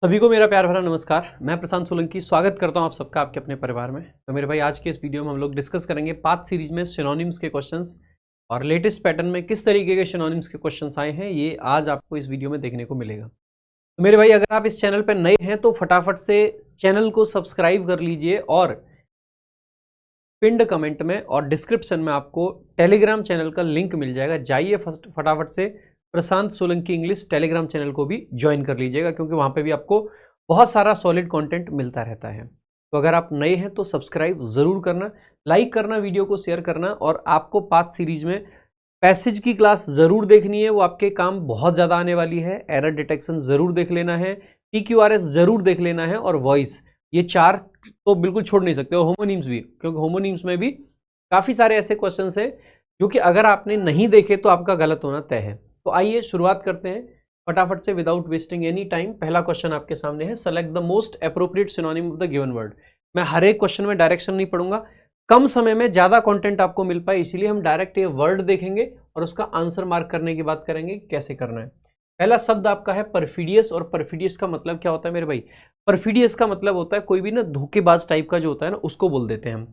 सभी को मेरा प्यार भरा नमस्कार। मैं प्रशांत सोलंकी स्वागत करता हूं आप सबका आपके अपने परिवार में। तो मेरे भाई आज के इस वीडियो में हम लोग डिस्कस करेंगे पाथ सीरीज में सिनोनिम्स के क्वेश्चंस और लेटेस्ट पैटर्न में किस तरीके के सिनोनिम्स के क्वेश्चंस आए हैं, ये आज आपको इस वीडियो में देखने को मिलेगा। तो मेरे भाई अगर आप इस चैनल पर नए हैं तो फटाफट से चैनल को सब्सक्राइब कर लीजिए और पिंड कमेंट में और डिस्क्रिप्शन में आपको टेलीग्राम चैनल का लिंक मिल जाएगा। जाइए फटाफट से प्रशांत सोलंकी इंग्लिश टेलीग्राम चैनल को भी ज्वाइन कर लीजिएगा, क्योंकि वहाँ पे भी आपको बहुत सारा सॉलिड कंटेंट मिलता रहता है। तो अगर आप नए हैं तो सब्सक्राइब ज़रूर करना, लाइक करना, वीडियो को शेयर करना। और आपको पाथ सीरीज में पैसेज की क्लास ज़रूर देखनी है, वो आपके काम बहुत ज़्यादा आने वाली है। एरर डिटेक्शन ज़रूर देख लेना है, PQRS ज़रूर देख लेना है और वॉइस, ये चार तो बिल्कुल छोड़ नहीं सकते। और होमोनिम्स भी, क्योंकि होमोनिम्स में भी काफ़ी सारे ऐसे क्वेश्चन हैं जो कि अगर आपने नहीं देखे तो आपका गलत होना तय है। तो आइए शुरुआत करते हैं फटाफट से विदाउट वेस्टिंग एनी टाइम। पहला क्वेश्चन आपके सामने है, select the most appropriate synonym of the given word. मैं हर एक क्वेश्चन में डायरेक्शन नहीं पढ़ूंगा, कम समय में ज़्यादा कंटेंट आपको मिल पाए, इसीलिए हम डायरेक्ट ये वर्ड देखेंगे और उसका आंसर मार्क करने की बात करेंगे कैसे करना है। पहला शब्द आपका है परफिडियस। और परफिडियस का मतलब क्या होता है मेरे भाई? परफिडियस का मतलब होता है कोई भी ना धोखेबाज टाइप का जो होता है ना, उसको बोल देते हैं हम।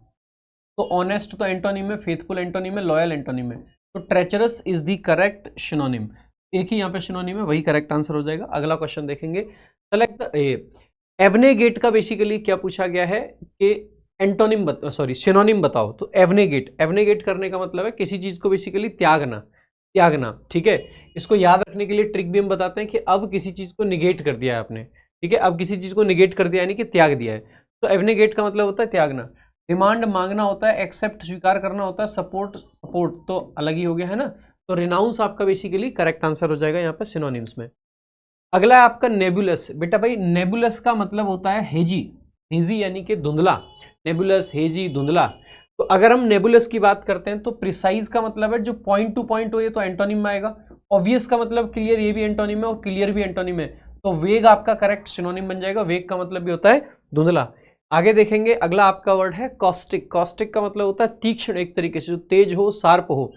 तो ऑनेस्ट तो एंटोनिम है, फेथफुल एंटोनिम है, लॉयल एंटोनिम है। तो treacherous is the correct synonym. एक ही यहाँ पे सिनोनिम है, वही करेक्ट आंसर हो जाएगा। अगला क्वेश्चन देखेंगे, सेलेक्ट एब्नेगेट का बेसिकली क्या पूछा गया है कि एंटोनिम सिनोनिम बताओ। तो एब्नेगेट करने का मतलब है किसी चीज को बेसिकली त्यागना। ठीक है, इसको याद रखने के लिए ट्रिक भी हम बताते हैं कि अब किसी चीज को निगेट कर दिया है आपने। ठीक है, अब किसी चीज को निगेट कर दिया यानी कि त्याग दिया है। तो एब्नेगेट का मतलब होता है त्यागना। डिमांड मांगना होता है, एक्सेप्ट स्वीकार करना होता है, सपोर्ट तो अलग ही हो गया है ना। तो रिनाउंस आपका बेसिकली करेक्ट आंसर हो जाएगा यहाँ पे सिनोनिम्स में। अगला है आपका नेबुलस। बेटा भाई नेबुलस का मतलब होता है हेजी यानी कि धुंधला। नेबुलस, हेजी, धुंधला। तो अगर हम नेबुलस की बात करते हैं तो प्रिसाइज का मतलब है जो पॉइंट टू पॉइंट हो, ये तो एंटोनिम में आएगा। ऑब्वियस का मतलब क्लियर, ये भी एंटोनिम है और क्लियर भी एंटोनिम है। तो वेग आपका करेक्ट सिनोनिम बन जाएगा। वेग का मतलब भी होता है धुंधला। आगे देखेंगे, अगला आपका वर्ड है कॉस्टिक। कॉस्टिक का मतलब होता है तीक्ष्ण, एक तरीके से जो तेज हो, शार्प हो।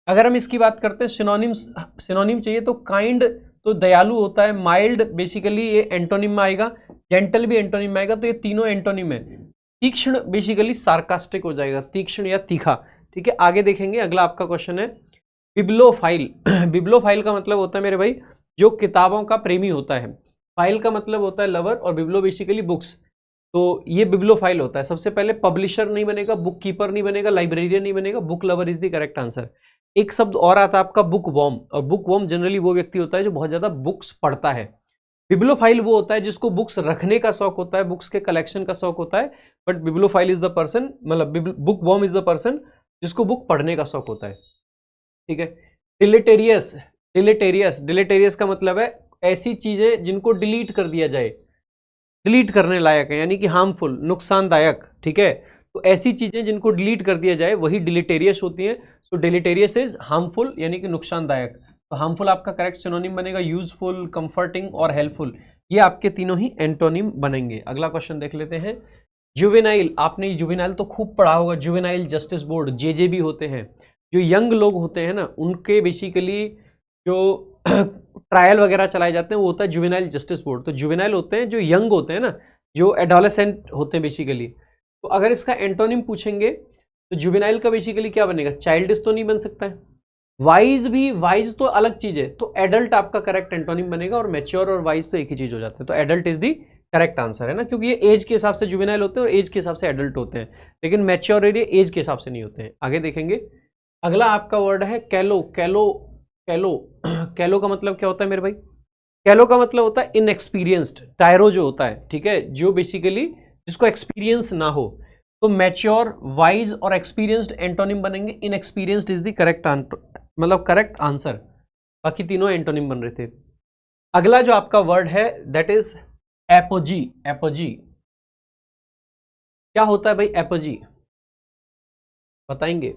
अगर हम इसकी बात करते हैं सिनोनिम चाहिए तो काइंड तो दयालु होता है, माइल्ड बेसिकली ये एंटोनिम में आएगा, जेंटल भी एंटोनिम में आएगा। तो ये तीनों एंटोनिम है। तीक्ष्ण बेसिकली सार्कास्टिक हो जाएगा, तीक्ष्ण या तीखा। ठीक है, आगे देखेंगे, अगला आपका क्वेश्चन है बिब्लोफाइल। बिब्लोफाइल का मतलब होता है मेरे भाई जो किताबों का प्रेमी होता है। फाइल का मतलब होता है लवर और बिब्लो बेसिकली बुक्स। तो ये बिब्लोफाइल होता है। सबसे पहले पब्लिशर नहीं बनेगा, बुक कीपर नहीं बनेगा, लाइब्रेरियन नहीं बनेगा, book lover is the correct answer. एक शब्द और आता है आपका बुक वॉर्म। और बुक वॉर्म जनरली वो व्यक्ति होता है जो बहुत ज्यादा बुक्स पढ़ता है। बिब्लोफाइल वो होता है जिसको बुक्स रखने का शौक होता है, बुक्स के कलेक्शन का शौक होता है। बट बिब्लोफाइल इज द पर्सन, मतलब book worm is the person जिसको बुक पढ़ने का शौक होता है। ठीक है, डिलेटेरियस का मतलब है ऐसी चीजें जिनको डिलीट कर दिया जाए, डिलीट करने लायक है, यानी कि हार्मफुल, नुकसानदायक। ठीक है, तो ऐसी चीजें जिनको डिलीट कर दिया जाए वही डिलीटेरियस होती हैं। तो डिलीटेरियस इज हार्मफुल यानी कि नुकसानदायक। तो हार्मफुल आपका करेक्ट सिनोनिम बनेगा। यूजफुल, कंफर्टिंग और हेल्पफुल, ये आपके तीनों ही एंटोनिम बनेंगे। अगला क्वेश्चन देख लेते हैं, जुवेनाइल। आपने जुवेनाइल तो खूब पढ़ा होगा। जुवेनाइल जस्टिस बोर्ड, JJ भी होते हैं। जो यंग लोग होते हैं ना, उनके बेसिकली जो ट्रायल वगैरह चलाए जाते हैं वो होता है जुवेनाइल जस्टिस बोर्ड। तो जुवेनाइल होते हैं जो यंग होते हैं ना, जो एडोलेसेंट होते हैं बेसिकली। तो अगर इसका एंटोनिम पूछेंगे तो जुवेनाइल का बेसिकली क्या बनेगा? चाइल्डिश तो नहीं बन सकता है। वाइज तो अलग चीज है। तो एडल्ट आपका करेक्ट एंटोनिम बनेगा। और मैच्योर और वाइज तो एक ही चीज हो जाते हैं। तो adult is the correct answer है ना, क्योंकि ये एज के हिसाब से जुवेनाइल होते हैं और एज के हिसाब से एडल्ट होते हैं, लेकिन मैच्योर एज के हिसाब से नहीं होते हैं। आगे देखेंगे, अगला आपका वर्ड है कैलो। कैलो का मतलब क्या होता है मेरे भाई? कैलो का मतलब होता है इनएक्सपीरियंस्ड। टायरो जो होता है, ठीक है, जो बेसिकली जिसको एक्सपीरियंस ना हो। तो मैच्योर, वाइज और एक्सपीरियंस्ड एंटोनिम बनेंगे। इनएक्सपीरियंस्ड इज द करेक्ट मतलब करेक्ट आंसर। बाकी तीनों एंटोनिम बन रहे थे। अगला जो आपका वर्ड है दैट इज एपोजी। क्या होता है भाई एपोजी? बताएंगे?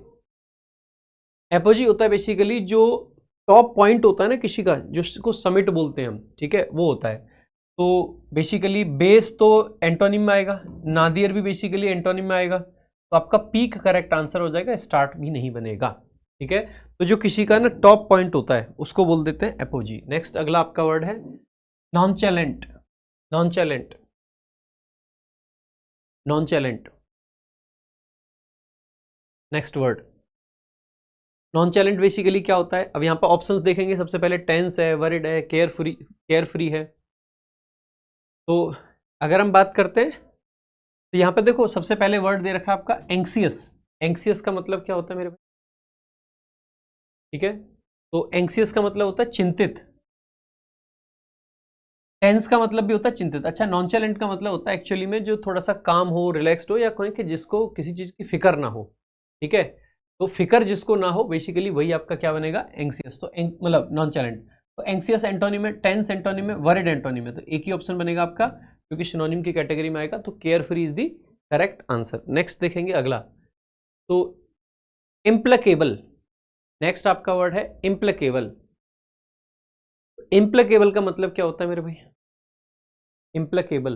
एपोजी होता है बेसिकली जो टॉप पॉइंट होता है ना किसी का, जिसको समिट बोलते हैं हम। ठीक है, वो होता है। तो बेसिकली बेस तो एंटोनिम में आएगा, नादियर भी बेसिकली एंटोनिम में आएगा। तो आपका पीक करेक्ट आंसर हो जाएगा, स्टार्ट भी नहीं बनेगा। ठीक है, तो जो किसी का ना टॉप पॉइंट होता है उसको बोल देते हैं एपोजी। नेक्स्ट अगला आपका वर्ड है नॉनचैलेंट। नॉनचैलेंट, नॉनचैलेंट। नेक्स्ट वर्ड, नॉनचैलेंट बेसिकली क्या होता है? अब यहाँ पर ऑप्शंस देखेंगे, सबसे पहले टेंस है, वरिड है, केयर फ्री, केयर फ्री है। तो अगर हम बात करते हैं तो यहाँ पे देखो सबसे पहले वर्ड दे रखा है आपका एंक्सियस। एंक्सियस का मतलब क्या होता है मेरे भाई? ठीक है, तो एंक्सियस का मतलब होता है चिंतित। टेंस का मतलब भी होता है चिंतित। अच्छा, नॉनचैलेंट का मतलब होता है एक्चुअली में जो थोड़ा सा काम हो, रिलैक्स्ड हो, या कोई कि जिसको किसी चीज की फिक्र ना हो। ठीक है, तो फिक्र जिसको ना हो बेसिकली वही आपका क्या बनेगा? एंक्सियस। तो मतलब नॉनचैलेंट। तो एंक्सियस एंटोनिम है, टेंस एंटोनिम है, वरिड एंटोनिम है। तो एक ही ऑप्शन बनेगा आपका, क्योंकि सिनोनिम की कैटेगरी में आएगा। तो care free is the correct answer. Next देखेंगे अगला, तो इम्प्लकेबल। नेक्स्ट आपका वर्ड है इम्प्लकेबल। इम्प्लकेबल का मतलब क्या होता है मेरे भाई? इम्प्लकेबल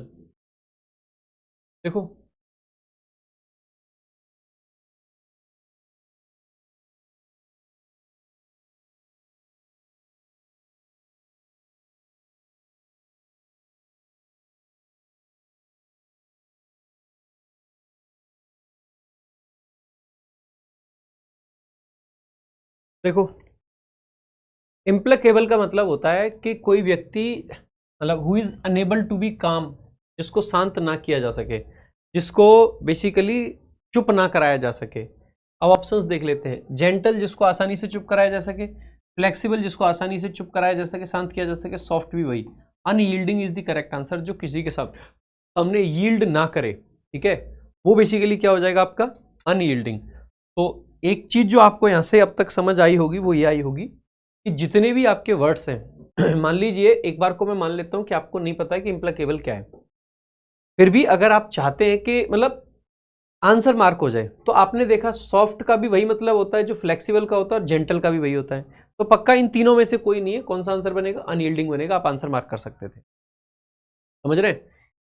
देखो, देखो इम्प्लकेबल का मतलब होता है कि कोई व्यक्ति, मतलब who is unable to be calm, जिसको शांत ना किया जा सके, जिसको बेसिकली चुप ना कराया जा सके। अब ऑप्शंस देख लेते हैं। जेंटल, जिसको आसानी से चुप कराया जा सके। फ्लेक्सिबल, जिसको आसानी से चुप कराया जा सके, शांत किया जा सके। सॉफ्ट भी वही। Unyielding is the correct answer, जो किसी के साथ हमने यील्ड ना करे। ठीक है, वो बेसिकली क्या हो जाएगा आपका? अनयील्डिंग। तो एक चीज जो आपको यहां से अब तक समझ आई होगी वो ये आई होगी कि जितने भी आपके वर्ड्स हैं मान लीजिए एक बार को मैं मान लेता हूं कि आपको नहीं पता है कि इम्प्लिकेबल क्या है, फिर भी अगर आप चाहते हैं कि मतलब आंसर मार्क हो जाए, तो आपने देखा सॉफ्ट का भी वही मतलब होता है जो फ्लेक्सिबल का होता है, और जेंटल का भी वही होता है। तो पक्का इन तीनों में से कोई नहीं है। कौन सा आंसर बनेगा? अनयील्डिंग बनेगा। आप आंसर मार्क कर सकते थे। समझ रहे हैं?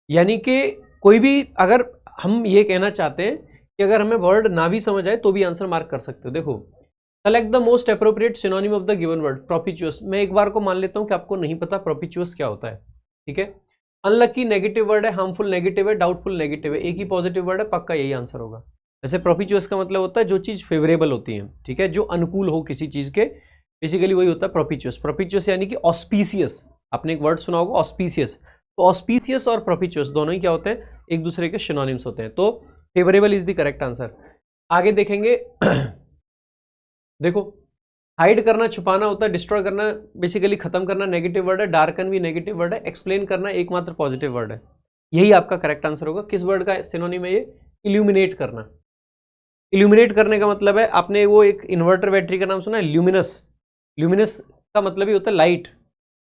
यानी कि कोई भी, अगर हम ये कहना चाहते हैं कि अगर हमें वर्ड ना भी समझ आए तो भी आंसर मार्क कर सकते हो। देखो, select the most appropriate synonym of the given word. Propitious, मैं एक बार को मान लेता हूं कि आपको नहीं पता प्रोपिचुअस क्या होता है। ठीक है, अनलकी नेगेटिव वर्ड है, हार्मफुल नेगेटिव है, डाउटफुल नेगेटिव है, एक ही पॉजिटिव वर्ड है, पक्का यही आंसर होगा। जैसे प्रोपिचुअस का मतलब होता है जो चीज फेवरेबल होती है, ठीक है, जो अनुकूल हो किसी चीज के, बेसिकली वही होता है प्रोपिचुअस। प्रोपिचुअस यानी कि ऑस्पीसियस। आपने एक वर्ड सुना होगा ऑस्पीसियस। तो ऑस्पीसियस और प्रोपिचुअस दोनों ही क्या होते हैं? एक दूसरे के सिनोनिम्स होते हैं। तो favourable is the correct answer. आगे देखेंगे देखो, हाइड करना छुपाना होता है, डिस्ट्रॉय करना बेसिकली खत्म करना नेगेटिव वर्ड है, डार्कन भी नेगेटिव वर्ड है, एक्सप्लेन करना एकमात्र पॉजिटिव वर्ड है। यही आपका करेक्ट आंसर होगा। किस वर्ड का सिनोनिम है ये? इल्यूमिनेट करना। इल्यूमिनेट करने का मतलब है, आपने वो एक इन्वर्टर बैटरी का नाम सुना है, ल्यूमिनस। ल्यूमिनस का मतलब ही होता है लाइट।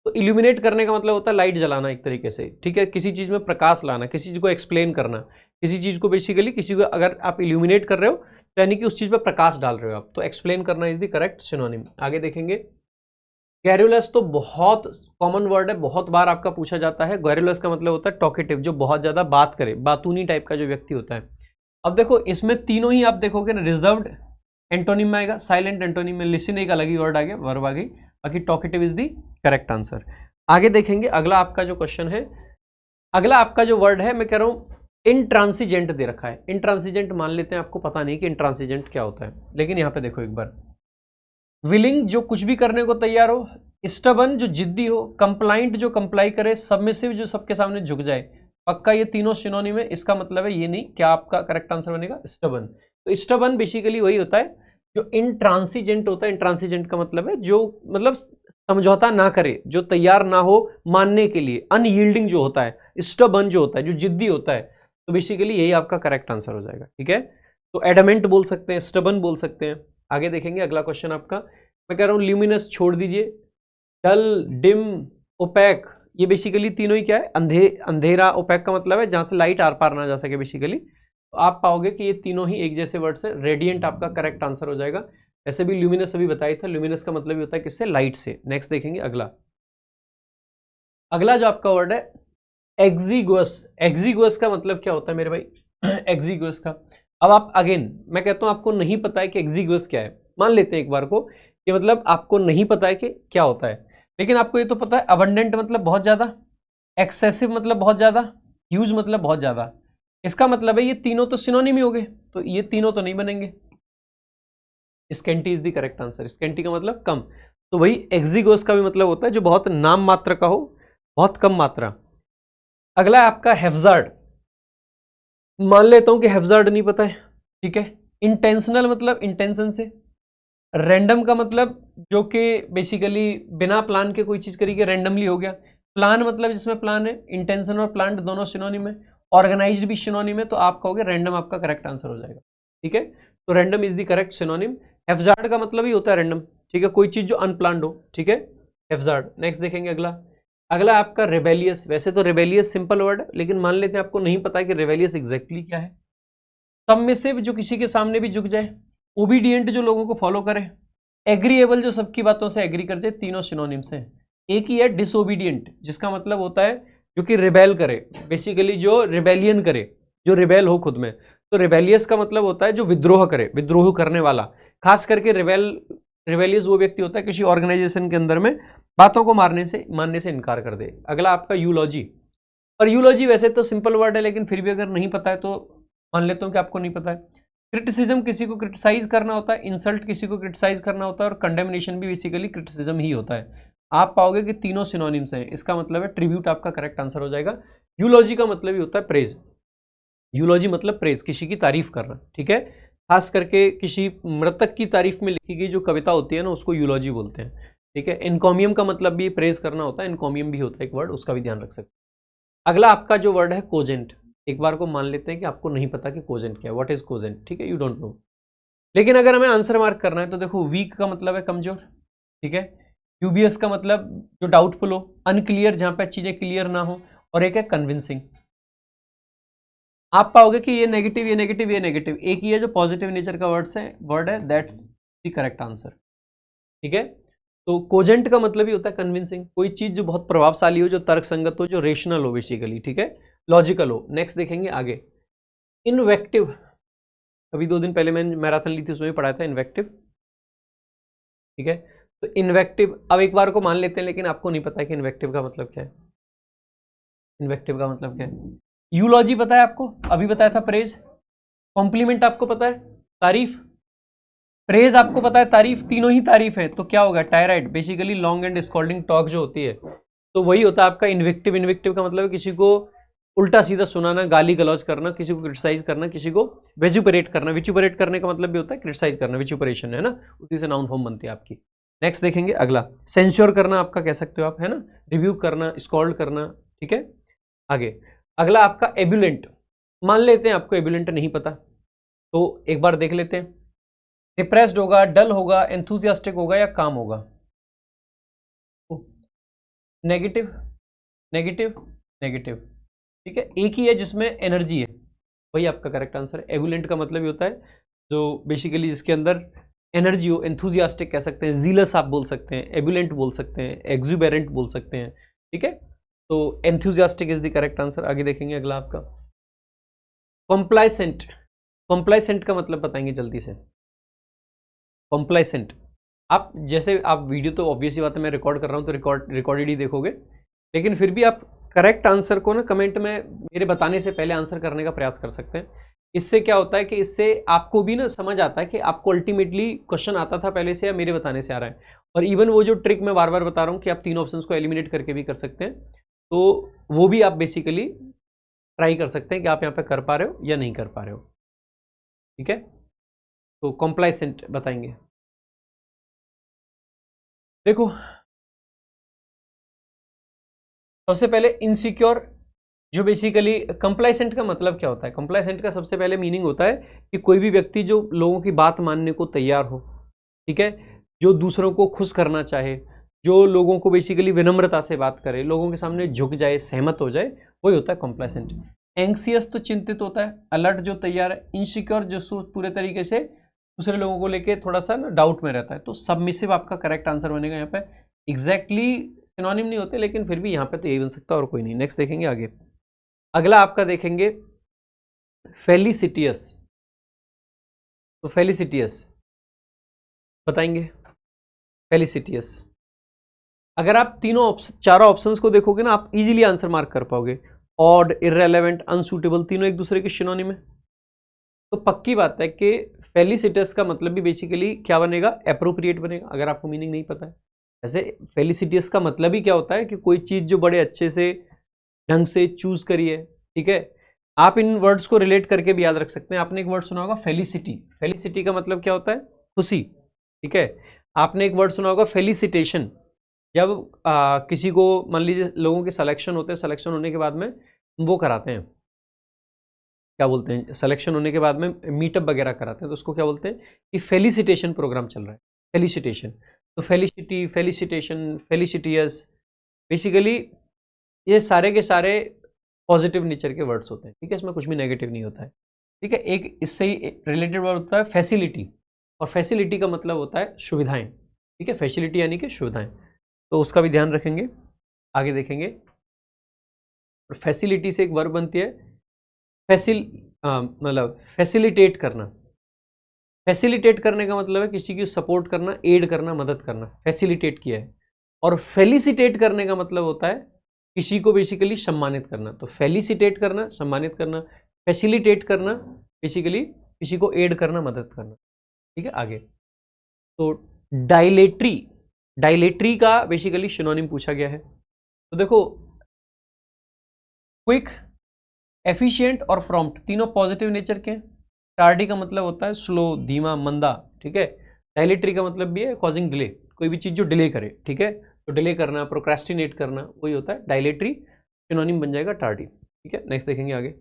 तो इल्यूमिनेट करने का मतलब होता है लाइट जलाना एक तरीके से। ठीक है, किसी चीज में प्रकाश लाना, किसी चीज को एक्सप्लेन करना, किसी चीज को बेसिकली, किसी को अगर आप इल्यूमिनेट कर रहे हो तो यानी कि उस चीज पर प्रकाश डाल रहे हो आप। तो एक्सप्लेन करना इज द करेक्ट सिनोनिम। आगे देखेंगे, गैरुलस तो बहुत कॉमन वर्ड है, बहुत बार आपका पूछा जाता है। गैरुलस का मतलब होता है टॉकेटिव, जो बहुत ज्यादा बात करे, बातूनी टाइप का जो व्यक्ति होता है। अब देखो इसमें तीनों ही आप देखोगे ना, रिजर्व्ड एंटोनिम में आएगा, साइलेंट एंटोनिम में, लिसन एक अलग ही वर्ड आ गया, वर्ब आ गई, बाकी talkative is the correct answer. आगे देखेंगे अगला आपका जो क्वेश्चन है, अगला आपका जो वर्ड है, मैं कह रहा हूं इंट्रांसिजेंट दे रखा है। इंट्रांसिजेंट मान लेते हैं आपको पता नहीं कि इंट्रांसिजेंट क्या होता है, लेकिन यहां पे देखो एक बार, विलिंग जो कुछ भी करने को तैयार हो, स्टबन जो जिद्दी हो, कंप्लाइंट जो कंप्लाई करे, सबमिसिव जो सबके सामने झुक जाए। पक्का ये तीनों सिनोनिम है। इसका मतलब है ये नहीं, क्या आपका करेक्ट आंसर बनेगा? स्टबन। तो स्टबन बेसिकली वही होता है जो इंट्रांसिजेंट होता है। इंट्रांसिजेंट का मतलब है जो मतलब समझौता ना करे, जो तैयार ना हो मानने के लिए। अनयील्डिंग जो होता है, स्टबन जो होता है, जो जिद्दी होता है। तो बेसिकली यही आपका करेक्ट आंसर हो जाएगा। ठीक है, तो एडमेंट बोल सकते हैं, स्टबन बोल सकते हैं। आगे देखेंगे अगला क्वेश्चन आपका, मैं कह रहा हूं ल्यूमिनस छोड़ दीजिए, डल, डिम, ओपैक, ये बेसिकली तीनों ही क्या है? अंधेरा। ओपैक का मतलब है जहां से लाइट आर पार ना जा सके बेसिकली। तो आप पाओगे कि ये तीनों ही एक जैसे वर्ड्स है। रेडियंट आपका करेक्ट आंसर हो जाएगा। ऐसे भी ल्यूमिनस अभी बताया था, ल्यूमिनस का मतलब ही होता है किससे? लाइट से। नेक्स्ट देखेंगे अगला, अगला जो आपका वर्ड है एग्जीगुअस। एग्जीगुअस का मतलब क्या होता है मेरे भाई? एग्जीगुअस का, अब आप अगेन मैं कहता हूं आपको नहीं पता है कि एग्जीगुअस क्या है, मान लेते हैं एक बार को कि मतलब आपको नहीं पता है कि क्या होता है, लेकिन आपको ये तो पता है अबंडेंट मतलब बहुत ज्यादा, एक्सेसिव मतलब बहुत ज़्यादा, ह्यूज मतलब बहुत ज़्यादा। इसका मतलब है ये तीनों तो सिनोनिम ही हो गए, तो ये तीनों तो नहीं बनेंगे। Scanty is the correct answer. Scanty का मतलब कम, तो वही एक्जिगोस का भी मतलब होता है जो बहुत नाम मात्र का हो, बहुत कम मात्रा। अगला है आपका हैफ्जार्ड। मान लेता हूं कि हैफ्जार्ड नहीं पता है, ठीक है। इंटेंशनल मतलब इंटेंशन से। रैंडम का मतलब जो कि बेसिकली बिना प्लान के कोई चीज करी के रैंडमली हो गया। प्लान मतलब जिसमें प्लान है। इंटेंशन और प्लान दोनों सिनोनिम है। ऑर्गेनाइज्ड भी सिनोनिम है, तो आप कहोगे रैंडम आपका करेक्ट आंसर हो जाएगा, ठीक है। तो random is the correct synonym. Haphazard का मतलब ही होता है रैंडम, ठीक है, कोई चीज जो अनप्लान्ड हो, ठीक है, हैफ्जार्ड। नेक्स्ट देखेंगे अगला। अगला आपका रेबेलियस। वैसे तो रेबेलियस सिंपल वर्ड है, लेकिन मान लेते हैं आपको नहीं पता कि रेबेलियस एग्जैक्टली क्या है। सबमिसिव जो किसी के सामने भी झुक जाए। ओबीडियंट जो लोगों को फॉलो करे। एग्रीएबल जो सबकी बातों से एग्री कर जाए। तीनों सिनोनिम्स हैं। एक ही है डिसोबीडियंट, जिसका मतलब होता है जो कि रिबेल करे, बेसिकली जो रिबेलियन करे, जो रिबेल हो खुद में। तो रिबेलियस का मतलब होता है जो विद्रोह करे, विद्रोह करने वाला। खास करके रिबेलियस वो व्यक्ति होता है किसी ऑर्गेनाइजेशन के अंदर में बातों को मानने से इनकार कर दे। अगला आपका यूलॉजी। और यूलॉजी वैसे तो सिंपल वर्ड है, लेकिन फिर भी अगर नहीं पता है तो मान लेता हूं कि आपको नहीं पता है। क्रिटिसिज्म किसी को क्रिटिसाइज करना होता है, इंसल्ट किसी को क्रिटिसाइज करना होता है, और कंडेमनेशन भी बेसिकली क्रिटिसिज्म ही होता है। आप पाओगे कि तीनों सिनोनिम्स हैं। इसका मतलब है ट्रिब्यूट आपका करेक्ट आंसर हो जाएगा। यूलॉजी का मतलब ही होता है प्रेज। यूलॉजी मतलब प्रेज, किसी की तारीफ करना, ठीक है। खास करके किसी मृतक की तारीफ में लिखी गई जो कविता होती है ना, उसको यूलॉजी बोलते हैं, ठीक है। इनकॉमियम का मतलब भी प्रेज करना होता है, इनकॉमियम भी होता है एक वर्ड, उसका भी ध्यान रख सकते हैं। अगला आपका जो वर्ड है कोजेंट। एक बार को मान लेते हैं कि आपको नहीं पता कि कोजेंट क्या है, व्हाट इज कोजेंट, ठीक है, यू डोंट नो। लेकिन अगर हमें आंसर मार्क करना है तो देखो, वीक का मतलब है कमजोर, ठीक है। यूबीएस का मतलब जो डाउटफुल हो, अनक्लियर जहां पे चीजें क्लियर ना हो, और एक है कन्विंसिंग। आप पाओगे कि ये नेगेटिव, ये नेगेटिव, ये नेगेटिव, एक ही है जो पॉजिटिव नेचर का वर्ड है, दैट्स द करेक्ट आंसर, ठीक है। तो कोजेंट का मतलब ही होता है कन्विंसिंग, कोई चीज जो बहुत प्रभावशाली हो, जो तर्कसंगत हो, जो रेशनल हो बेसिकली, ठीक है, लॉजिकल हो। नेक्स्ट देखेंगे आगे। इनवेक्टिव। अभी 2 दिन पहले मैंने मैराथन ली थी, उसमें भी पढ़ाया था इन्वेक्टिव, ठीक है। तो इन्वेक्टिव अब एक बार को मान लेते हैं, लेकिन आपको नहीं पता है कि इन्वेक्टिव का मतलब क्या है। इन्वेक्टिव का मतलब क्या है। यूलॉजी पता है आपको, अभी बताया था प्रेज। कॉम्प्लीमेंट आपको पता है, तारीफ। प्रेज आपको पता है, तारीफ, तीनों ही तारीफ है, तो क्या होगा, tirade, basically long and scolding talk जो होती है, तो वही होता है आपका इन्वेक्टिव। इन्वेक्टिव का मतलब है किसी को उल्टा सीधा सुनाना, गाली गलौज करना, किसी को क्रिटिसाइज करना, किसी को वेजुपरेट करना। विचुपरेट करने का मतलब भी होता है क्रिटिसाइज करना, विचुपरेशन है ना, उसी से नाउन फॉर्म बनती है आपकी। नेक्स्ट देखेंगे अगला। सेंश्योर करना आपका कह सकते हो आप, है ना, रिव्यू करना, स्कॉल्ड करना, ठीक है। आगे अगला आपका एब्यूलेंट। मान लेते हैं आपको एब्यूलेंट नहीं पता, तो एक बार देख लेते हैं। डिप्रेस्ड होगा, डल होगा, एंथुजियास्टिक होगा, या काम होगा। नेगेटिव, नेगेटिव, नेगेटिव, ठीक है। एक ही है जिसमें एनर्जी है, वही आपका करेक्ट आंसर है। एब्यूलेंट का मतलब ही होता है जो बेसिकली जिसके अंदर एनर्जी हो। एंथुजियास्टिक कह सकते हैं, जीलस आप बोल सकते हैं, एब्यूलेंट बोल सकते हैं, एक्जुबेरेंट बोल सकते हैं, ठीक है। तो enthusiastic is the correct answer. आगे देखेंगे अगला आपका कॉम्प्लाइसेंट। कॉम्प्लाइसेंट का मतलब बताएंगे जल्दी से। कॉम्प्लाइसेंट, आप जैसे आप वीडियो तो ऑब्वियसली बात है मैं रिकॉर्ड कर रहा हूँ तो रिकॉर्डेड ही देखोगे, लेकिन फिर भी आप करेक्ट आंसर को ना कमेंट में मेरे बताने से पहले आंसर करने का प्रयास कर सकते हैं। इससे क्या होता है कि इससे आपको भी ना समझ आता है कि आपको अल्टीमेटली क्वेश्चन आता था पहले से या मेरे बताने से आ रहा है। और इवन वो जो ट्रिक मैं बार बार बता रहा हूँ कि आप 3 ऑप्शंस को एलिमिनेट करके भी कर सकते हैं, तो वो भी आप बेसिकली ट्राई कर सकते हैं कि आप यहाँ पे कर पा रहे हो या नहीं कर पा रहे हो, ठीक है। तो कॉम्प्लाइसेंट बताएंगे। देखो, सबसे पहले इनसिक्योर, जो बेसिकली कंप्लाइसेंट का मतलब क्या होता है। कंप्लाइसेंट का सबसे पहले मीनिंग होता है कि कोई भी व्यक्ति जो लोगों की बात मानने को तैयार हो, ठीक है, जो दूसरों को खुश करना चाहे, जो लोगों को बेसिकली विनम्रता से बात करे, लोगों के सामने झुक जाए, सहमत हो जाए, वही होता है कंप्लाइसेंट। एंक्सियस तो चिंतित होता है, अलर्ट जो तैयार है, इनसिक्योर जो पूरे तरीके से दूसरे लोगों को लेके थोड़ा सा ना डाउट में रहता है। तो सबमिसिव आपका करेक्ट आंसर बनेगा यहाँ पे। एग्जैक्टली सिनोनिम नहीं होते, लेकिन फिर भी यहाँ पे तो यही बन सकता है और कोई नहीं। नेक्स्ट देखेंगे आगे। अगला आपका देखेंगे फेलिसिटियस। तो फेलिसिटियस बताएंगे। फेलिसिटियस अगर आप चारों ऑप्शंस को देखोगे ना, आप इजीली आंसर मार्क कर पाओगे। ऑड, इररेलेवेंट, अनसूटेबल, तीनों एक दूसरे के सिनोनिम है। तो पक्की बात है कि फेलिसिटस का मतलब भी बेसिकली क्या बनेगा, एप्रोप्रिएट बनेगा, अगर आपको मीनिंग नहीं पता है। ऐसे फेलिसिटियस का मतलब ही क्या होता है कि कोई चीज़ जो बड़े अच्छे से ढंग से चूज करी है, ठीक है। आप इन वर्ड्स को रिलेट करके भी याद रख सकते हैं। आपने एक वर्ड सुना होगा फेलिसिटी, फेलिसिटी का मतलब क्या होता है, खुशी, ठीक है। आपने एक वर्ड सुना होगा फेलिसिटेशन, जब किसी को मान लीजिए लोगों के सिलेक्शन होते हैं, सिलेक्शन होने के बाद में वो कराते हैं, क्या बोलते हैं, सिलेक्शन होने के बाद में मीटअप वगैरह कराते हैं, तो उसको क्या बोलते हैं कि फेलिसिटेशन प्रोग्राम चल रहा है, फेलिसिटेशन। तो फेलिसिटी, फेलिसिटेशन, फेलिसिटियस, बेसिकली ये सारे के सारे पॉजिटिव नेचर के वर्ड्स होते हैं, ठीक है। इसमें कुछ भी नेगेटिव नहीं होता है, ठीक है। एक इससे ही रिलेटेड वर्ड होता है फैसिलिटी, और फैसिलिटी का मतलब होता है सुविधाएं, ठीक है। फैसिलिटी यानी कि सुविधाएं, तो उसका भी ध्यान रखेंगे। आगे देखेंगे, फैसिलिटी से एक वर्ब बनती है मतलब फैसिलिटेट करना। फैसिलिटेट करने का मतलब है किसी की सपोर्ट करना, एड करना, मदद करना, फैसिलिटेट किया है। और फेलिसिटेट करने का मतलब होता है किसी को बेसिकली सम्मानित करना। तो फेलिसिटेट करना, सम्मानित करना, फैसिलिटेट करना बेसिकली किसी को एड करना, मदद करना, ठीक है। आगे तो डायलेटरी, डायलेटरी का बेसिकली सिनोनिम पूछा गया है। तो देखो, क्विक, एफिशिएंट और प्रॉम्प्ट तीनों पॉजिटिव नेचर के हैं। टार्डी का मतलब होता है स्लो, धीमा, मंदा, ठीक है। डायलेटरी का मतलब भी है कॉजिंग डिले, कोई भी चीज़ जो डिले करे, ठीक है। तो डिले करना, प्रोक्रेस्टिनेट करना, वही होता है डायलेटरी। सिनोनिम बन जाएगा टार्डी, ठीक है। नेक्स्ट देखेंगे आगे,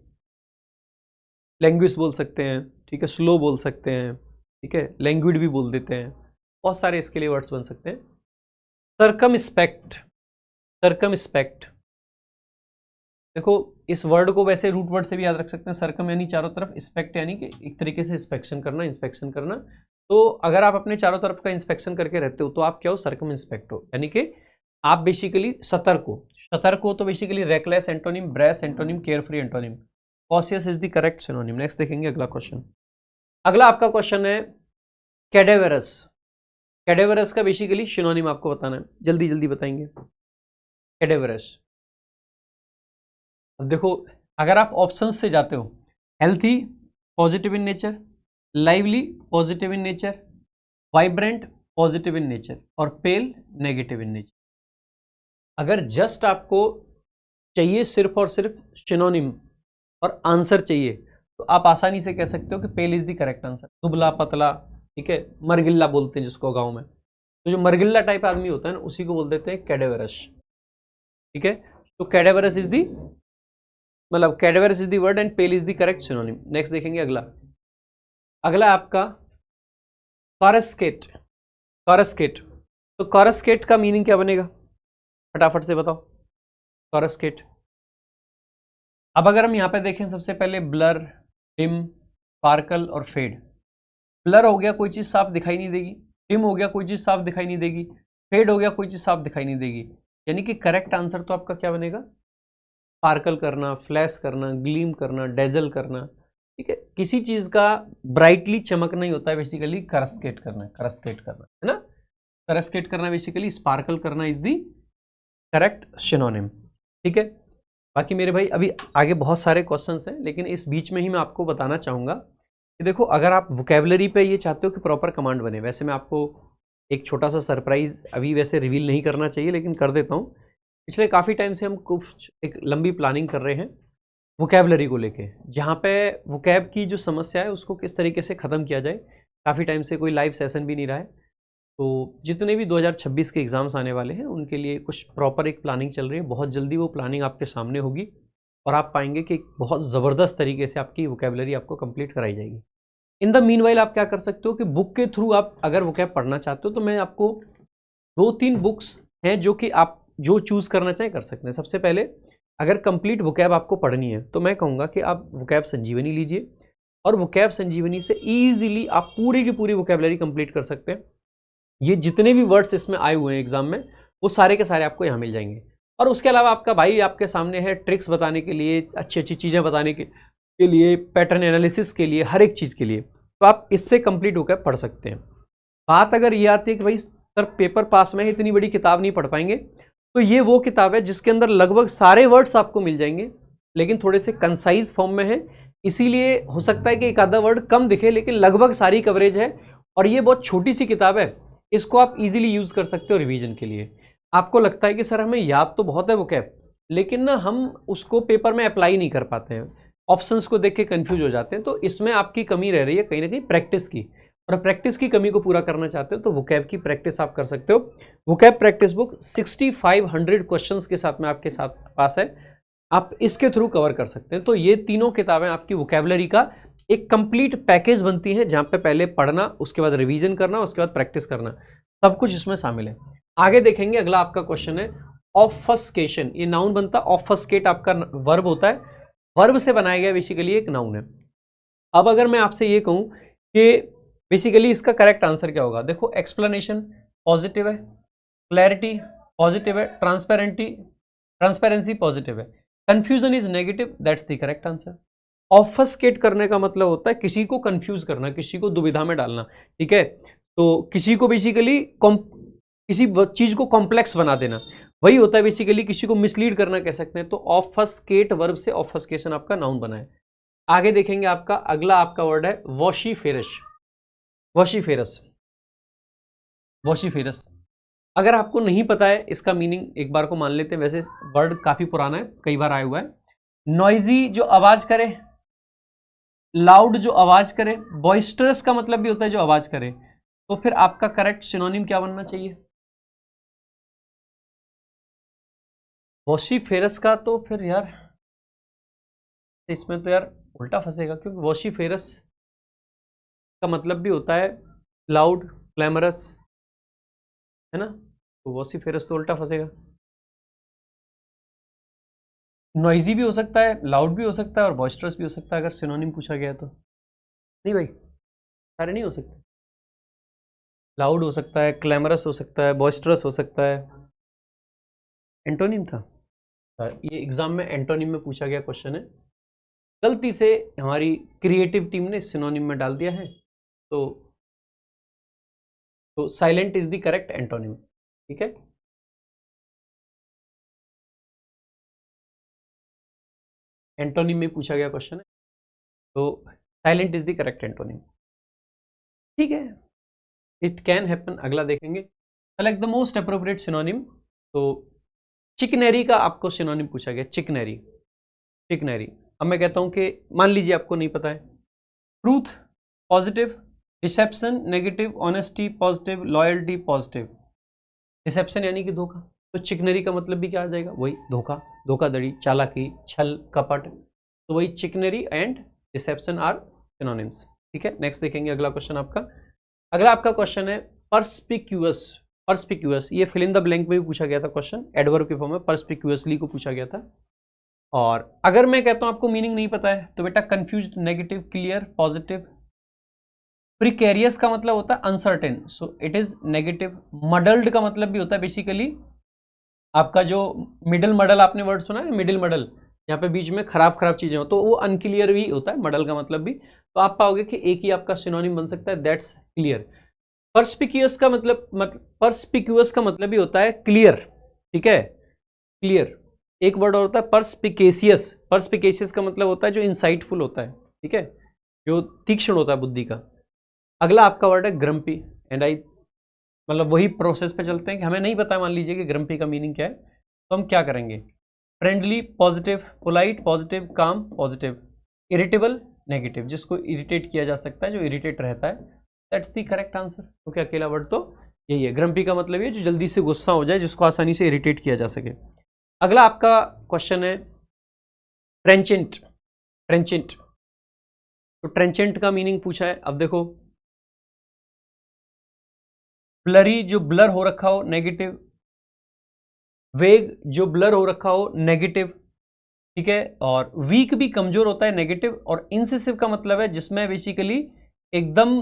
लैंग्वेज बोल सकते हैं, ठीक है, स्लो बोल सकते हैं, ठीक है, लैंग्विड भी बोल देते हैं, बहुत सारे इसके लिए वर्ड्स बन सकते हैं। सर्कमस्पेक्ट, सर्कमस्पेक्ट, देखो इस वर्ड को वैसे रूट वर्ड से भी याद रख सकते हैं। सर्कम यानी चारों तरफ, स्पेक्ट यानी कि एक तरीके से इंस्पेक्शन करना, इंस्पेक्शन करना। तो अगर आप अपने चारों तरफ का इंस्पेक्शन करके रहते हो तो आप क्या हो, सर्कम इंस्पेक्ट हो, यानी कि आप बेसिकली सतर्क हो। सतर्क हो तो basically reckless antonym, brace antonym, carefree antonym, cautious is the correct synonym. Next देखेंगे अगला क्वेश्चन। अगला आपका क्वेश्चन है कैडेवरस। कैडेवरस का बेसिकली सिनोनिम आपको बताना है, जल्दी जल्दी बताएंगे। कैडेवरस, अब देखो अगर आप ऑप्शंस से जाते हो, healthy positive in nature, lively positive in nature, vibrant positive in nature, और पेल नेगेटिव इन नेचर। अगर जस्ट आपको चाहिए सिर्फ और सिर्फ सिनोनिम और आंसर चाहिए, तो आप आसानी से कह सकते हो कि पेल इज द करेक्ट आंसर। दुबला पतला, ठीक है, मरगिल्ला बोलते हैं जिसको गांव में, तो जो मरगिल्ला टाइप आदमी होता है ना, उसी को बोल देते हैं कैडेवरस, ठीक है। तो कैडेवरस इज दी, मतलब cadaverous is the word and pale is the correct synonym. Next देखेंगे अगला। अगला आपका कॉरस्केट। कॉरस्केट, तो कॉरस्केट का मीनिंग क्या बनेगा, फटाफट से बताओ। कॉरस्केट, अब अगर हम यहाँ पे देखें, सबसे पहले ब्लर, डिम, स्पार्कल और फेड। ब्लर हो गया, कोई चीज़ साफ दिखाई नहीं देगी। डिम हो गया, कोई चीज़ साफ दिखाई नहीं देगी। फेड हो गया, कोई चीज़ साफ दिखाई नहीं देगी। यानी कि करेक्ट आंसर तो आपका क्या बनेगा, स्पार्कल करना, फ्लैश करना, ग्लीम करना, डेजल करना, ठीक है। किसी चीज़ का ब्राइटली चमकना ही होता है बेसिकली करस्केट करना, करस्केट करना, है ना। करस्केट करना बेसिकली, स्पार्कल करना इज दी करेक्ट सिनोनिम, ठीक है। बाकी मेरे भाई अभी आगे बहुत सारे क्वेश्चंस हैं, लेकिन इस बीच में ही मैं आपको बताना चाहूँगा कि देखो अगर आप वोकेबलरी पे ये चाहते हो कि प्रॉपर कमांड बने, वैसे मैं आपको एक छोटा सा सरप्राइज अभी वैसे रिवील नहीं करना चाहिए, लेकिन कर देता हूँ। पिछले काफ़ी टाइम से हम कुछ एक लंबी प्लानिंग कर रहे हैं वोकेबलरी को लेके, जहाँ पे वोकैब की जो समस्या है उसको किस तरीके से ख़त्म किया जाए। काफ़ी टाइम से कोई लाइव सेशन भी नहीं रहा है, तो जितने भी 2026 के एग्ज़ाम्स आने वाले हैं उनके लिए कुछ प्रॉपर एक प्लानिंग चल रही है। बहुत जल्दी वो प्लानिंग आपके सामने होगी और आप पाएंगे कि बहुत ज़बरदस्त तरीके से आपकी वोकेबलरी आपको कंप्लीट कराई जाएगी। इन द मीनवाइल आप क्या कर सकते हो कि बुक के थ्रू आप अगर वोकैब पढ़ना चाहते हो तो मैं आपको 2-3 बुक्स हैं जो कि आप जो चूज़ करना चाहें कर सकते हैं। सबसे पहले अगर कंप्लीट वोकैब आपको पढ़नी है तो मैं कहूँगा कि आप वोकैब संजीवनी लीजिए, और वोकैब संजीवनी से ईजिली आप पूरी की पूरी वोकैबलरी कंप्लीट कर सकते हैं। ये जितने भी वर्ड्स इसमें आए हुए हैं एग्जाम में, वो सारे के सारे आपको यहाँ मिल जाएंगे। और उसके अलावा आपका भाई आपके सामने है ट्रिक्स बताने के लिए, अच्छी अच्छी चीज़ें बताने के लिए, पैटर्न एनालिसिस के लिए, हर एक चीज़ के लिए, तो आप इससे कंप्लीट होकर पढ़ सकते हैं। बात अगर ये आती है कि भाई सर पेपर पास में है, इतनी बड़ी किताब नहीं पढ़ पाएंगे। तो ये वो किताब है जिसके अंदर लगभग सारे वर्ड्स आपको मिल जाएंगे, लेकिन थोड़े से कंसाइज फॉर्म में है, इसीलिए हो सकता है कि एक आधा वर्ड कम दिखे, लेकिन लगभग सारी कवरेज है। और ये बहुत छोटी सी किताब है, इसको आप इजीली यूज कर सकते हो रिवीजन के लिए। आपको लगता है कि सर हमें याद तो बहुत है वोकैब, लेकिन ना हम उसको पेपर में अप्लाई नहीं कर पाते हैं, ऑप्शंस को देख के कंफ्यूज हो जाते हैं। तो इसमें आपकी कमी रह रही है कहीं ना कहीं प्रैक्टिस की, और प्रैक्टिस की कमी को पूरा करना चाहते हो तो वोकैब की प्रैक्टिस आप कर सकते हो। वोकैब प्रैक्टिस बुक 6500 क्वेश्चंस के साथ में आपके साथ पास है, आप इसके थ्रू कवर कर सकते हैं। तो ये तीनों किताबें आपकी वोकैबुलरी का एक कंप्लीट पैकेज बनती हैं, जहां पे पहले पढ़ना, उसके बाद रिवीजन करना, उसके बाद प्रैक्टिस करना, सब कुछ इसमें शामिल है। आगे देखेंगे, अगला आपका क्वेश्चन है ऑफस्केशन। ये नाउन बनता है, ऑफस्केट आपका वर्ब होता है, वर्ब से बनाया गया बेसिकली एक नाउन है। अब अगर मैं आपसे ये कहूं कि बेसिकली इसका करेक्ट आंसर क्या होगा, देखो एक्सप्लेनेशन पॉजिटिव है, क्लैरिटी पॉजिटिव है, ट्रांसपेरेंसी पॉजिटिव है, confusion is negative, that's the correct answer. Obfuscate करने का मतलब होता है किसी को कंफ्यूज करना, किसी को दुविधा में डालना, ठीक है। तो किसी को बेसिकली किसी चीज को कॉम्प्लेक्स बना देना, वही होता है बेसिकली, किसी को मिसलीड करना कह सकते हैं। तो ऑफस्केट वर्ब से ऑफस्केशन आपका नाउन बना है। आगे देखेंगे, आपका अगला आपका वर्ड है वॉशीफेरस। वॉशीफेरस, वॉशीफेरस अगर आपको नहीं पता है इसका मीनिंग, एक बार को मान लेते हैं, वैसे वर्ड काफी पुराना है, कई बार आया हुआ है। नॉइजी जो आवाज करे, लाउड जो आवाज करे, बॉइस्टरस का मतलब भी होता है जो आवाज करे। तो फिर आपका करेक्ट सिनोनिम क्या बनना चाहिए वॉशीफेरस का? तो फिर यार इसमें तो यार उल्टा फंसेगा, क्योंकि वॉशीफेरस का मतलब भी होता है लाउड, क्लैमरस, है ना। तो वॉशीफेरस तो उल्टा फंसेगा। नॉइजी भी हो सकता है, लाउड भी हो सकता है, और बॉइस्टरस भी हो सकता है, अगर सिनोनिम पूछा गया तो। नहीं भाई, सारे नहीं हो सकते। लाउड हो सकता है, क्लैमरस हो सकता है, बॉइस्टरस हो सकता है। एंटोनिम था ये, एग्जाम में एंटोनिम में पूछा गया क्वेश्चन है, गलती से हमारी क्रिएटिव टीम ने सिनोनिम में डाल दिया है। तो silent is the correct antonym, ठीक है। एंटोनिम में पूछा गया क्वेश्चन है, तो silent is the correct antonym, ठीक है। It can happen. अगला देखेंगे, select the most appropriate synonym. तो चिकनेरी का आपको सिनोनिम पूछा गया, चिकनेरी, चिकनेरी। अब मैं कहता हूं कि मान लीजिए आपको नहीं पता है, truth positive, deception negative, honesty positive, loyalty positive. Deception यानी कि धोखा, तो चिकनरी का मतलब भी क्या आ जाएगा, वही धोखा, धोखाधड़ी, चालाकी, छल, कपट। तो वही चिकनरी एंड डिसेप्शन आर सिनोनिम्स, ठीक है। नेक्स्ट देखेंगे, अगला क्वेश्चन आपका, अगला आपका क्वेश्चन है परस्पिक्यूअस। परस्पिक्यूअस ये फिल इन द ब्लैंक में भी पूछा गया था क्वेश्चन, एडवर्ब के फॉर्म में परस्पिक्यूअसली को पूछा गया था। और अगर मैं कहता हूं आपको मीनिंग नहीं पता है, तो बेटा confused, negative, clear, positive. Precarious का मतलब होता है uncertain, so it is negative. Muddled का मतलब भी होता है बेसिकली आपका जो मिडिल मडल, आपने वर्ड सुना है मिडिल मडल, यहाँ पे बीच में खराब खराब चीजें हो, तो वो अनक्लियर भी होता है मडल का मतलब भी। तो आप पाओगे कि एक ही आपका सिनोनिम बन सकता है, दैट्स क्लियर। परस्पिक्यूअस का मतलब परस्पिक्यूअस का मतलब भी होता है क्लियर, ठीक है, क्लियर। एक वर्ड और होता है परस्पिकेशियस। परस्पिकेशियस का मतलब होता है जो इंसाइटफुल होता है, ठीक है, जो तीक्ष्ण होता है बुद्धि का। अगला आपका वर्ड है ग्रम्पी, एंड आई मतलब वही प्रोसेस पे चलते हैं कि हमें नहीं पता, मान लीजिए कि ग्रम्पी का मीनिंग क्या है, तो हम क्या करेंगे, फ्रेंडली पॉजिटिव, पोलाइट पॉजिटिव, काम पॉजिटिव, इरिटेबल नेगेटिव, जिसको इरिटेट किया जा सकता है, जो इरिटेट रहता है, दैट्स द करेक्ट आंसर। क्योंकि अकेला वर्ड तो यही है, ग्रम्पी का मतलब ये जो जल्दी से गुस्सा हो जाए, जिसको आसानी से इरिटेट किया जा सके। अगला आपका क्वेश्चन है ट्रेंचेंट। ट्रेंचेंट, तो ट्रेंचेंट का मीनिंग पूछा है। अब देखो, ब्लरी जो ब्लर हो रखा हो, नेगेटिव। वेग जो ब्लर हो रखा हो, नेगेटिव, ठीक है। और वीक भी कमजोर होता है, नेगेटिव। और इंसेसिव का मतलब है जिसमें बेसिकली एकदम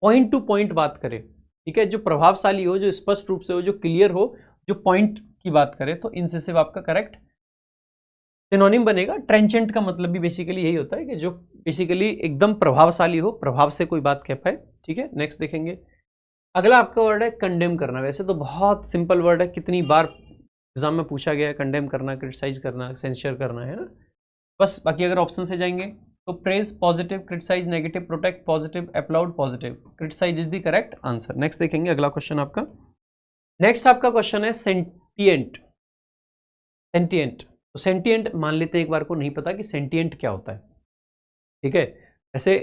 पॉइंट टू पॉइंट बात करे, ठीक है, जो प्रभावशाली हो, जो स्पष्ट रूप से हो, जो क्लियर हो, जो पॉइंट की बात करे, तो इंसेसिव आपका करेक्ट सिनोनिम बनेगा। ट्रेंचेंट का मतलब भी बेसिकली यही होता है कि जो बेसिकली एकदम प्रभावशाली हो, प्रभाव से कोई बात कह पाए, ठीक है। नेक्स्ट देखेंगे, अगला आपका वर्ड है कंडेम करना। वैसे तो बहुत सिंपल वर्ड है, कितनी बार एग्जाम में पूछा गया है, कंडेम करना, क्रिटिसाइज करना, सेंसर करना, है ना। बस बाकी अगर ऑप्शन से जाएंगे तो praise positive, criticise negative, protect positive, applaud positive, criticise is the correct answer. Next देखेंगे अगला क्वेश्चन आपका। नेक्स्ट आपका क्वेश्चन है सेंटिएंट। सेंटिएंट, तो सेंटिएंट मान लेते हैं एक बार को नहीं पता कि सेंटिएंट क्या होता है, ठीक है। ऐसे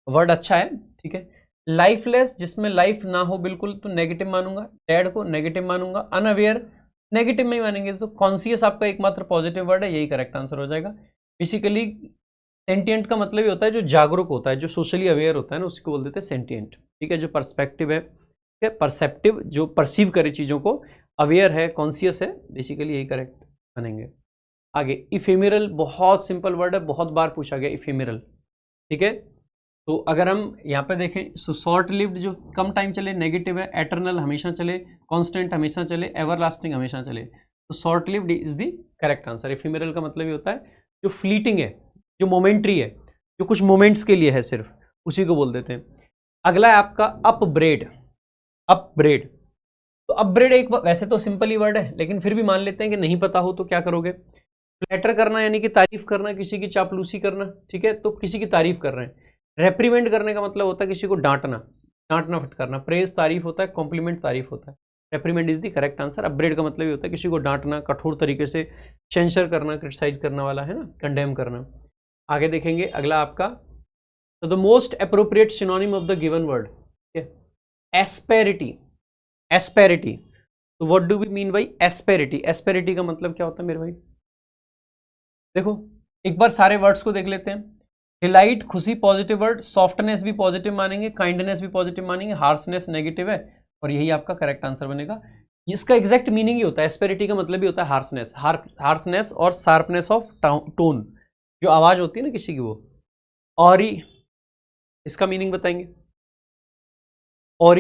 वर्ड अच्छा है, ठीक है। लाइफलेस, जिसमें लाइफ ना हो बिल्कुल, तो नेगेटिव मानूंगा। डेड को नेगेटिव मानूंगा। अनअवेयर नेगेटिव में ही मानेंगे। तो कॉन्शियस आपका एकमात्र पॉजिटिव वर्ड है, यही करेक्ट आंसर हो जाएगा। बेसिकली सेंटिएंट का मतलब ही होता है जो जागरूक होता है, जो सोशली अवेयर होता है ना, उसको बोल देते हैं सेंटिएंट, ठीक है। जो पर्सपेक्टिव है, ठीक है, परसेप्टिव, जो परसीव करे चीज़ों को, अवेयर है, कॉन्शियस है, बेसिकली यही करेक्ट बनेंगे। आगे इफेमेरल, बहुत सिंपल वर्ड है, बहुत बार पूछा गया इफेमेरल, ठीक है। तो अगर हम यहाँ पे देखें तो शॉर्ट लिव्ड जो कम टाइम चले नेगेटिव है, एटर्नल हमेशा चले, कांस्टेंट हमेशा चले, एवरलास्टिंग हमेशा चले। तो short lived is the correct answer. Ephemeral का मतलब ये होता है जो फ्लीटिंग है, जो मोमेंट्री है, जो कुछ मोमेंट्स के लिए है सिर्फ, उसी को बोल देते हैं। अगला है आपका अपब्रेड। अपब्रेड, तो अपब्रेड एक वैसे तो सिंपल ही वर्ड है, लेकिन फिर भी मान लेते हैं कि नहीं पता हो तो क्या करोगे। फ्लैटर करना यानी कि तारीफ करना, किसी की चापलूसी करना, ठीक है, तो किसी की तारीफ कर रहे हैं। रेप्रीमेंड करने का मतलब होता है किसी को डांटना, डांटना फटकारना। प्रेज तारीफ होता है, कॉम्प्लीमेंट तारीफ होता है। रेप्रीमेंड is the correct answer. Upgrade का मतलब ये होता है किसी को डांटना, कठोर तरीके से सेंसर करना, क्रिटिसाइज करने वाला, है ना, कंडेम करना। आगे देखेंगे अगला आपका, तो the most appropriate synonym of the given word, asperity. Asperity, तो what do we mean by asperity? Asperity का मतलब क्या होता है मेरे भाई? देखो एक बार सारे वर्ड्स को देख लेते हैं। डिलाइट खुशी पॉजिटिव वर्ड, सॉफ्टनेस भी पॉजिटिव मानेंगे, काइंडनेस भी पॉजिटिव मानेंगे, हार्शनेस नेगेटिव है, और यही आपका करेक्ट आंसर बनेगा। इसका एग्जैक्ट मीनिंग ही होता है, एस्पेरिटी का मतलब ही होता है हार्शनेस। हार्शनेस और शार्पनेस ऑफ टोन, जो आवाज होती है ना किसी की, वो। और इसका मीनिंग बताएंगे। और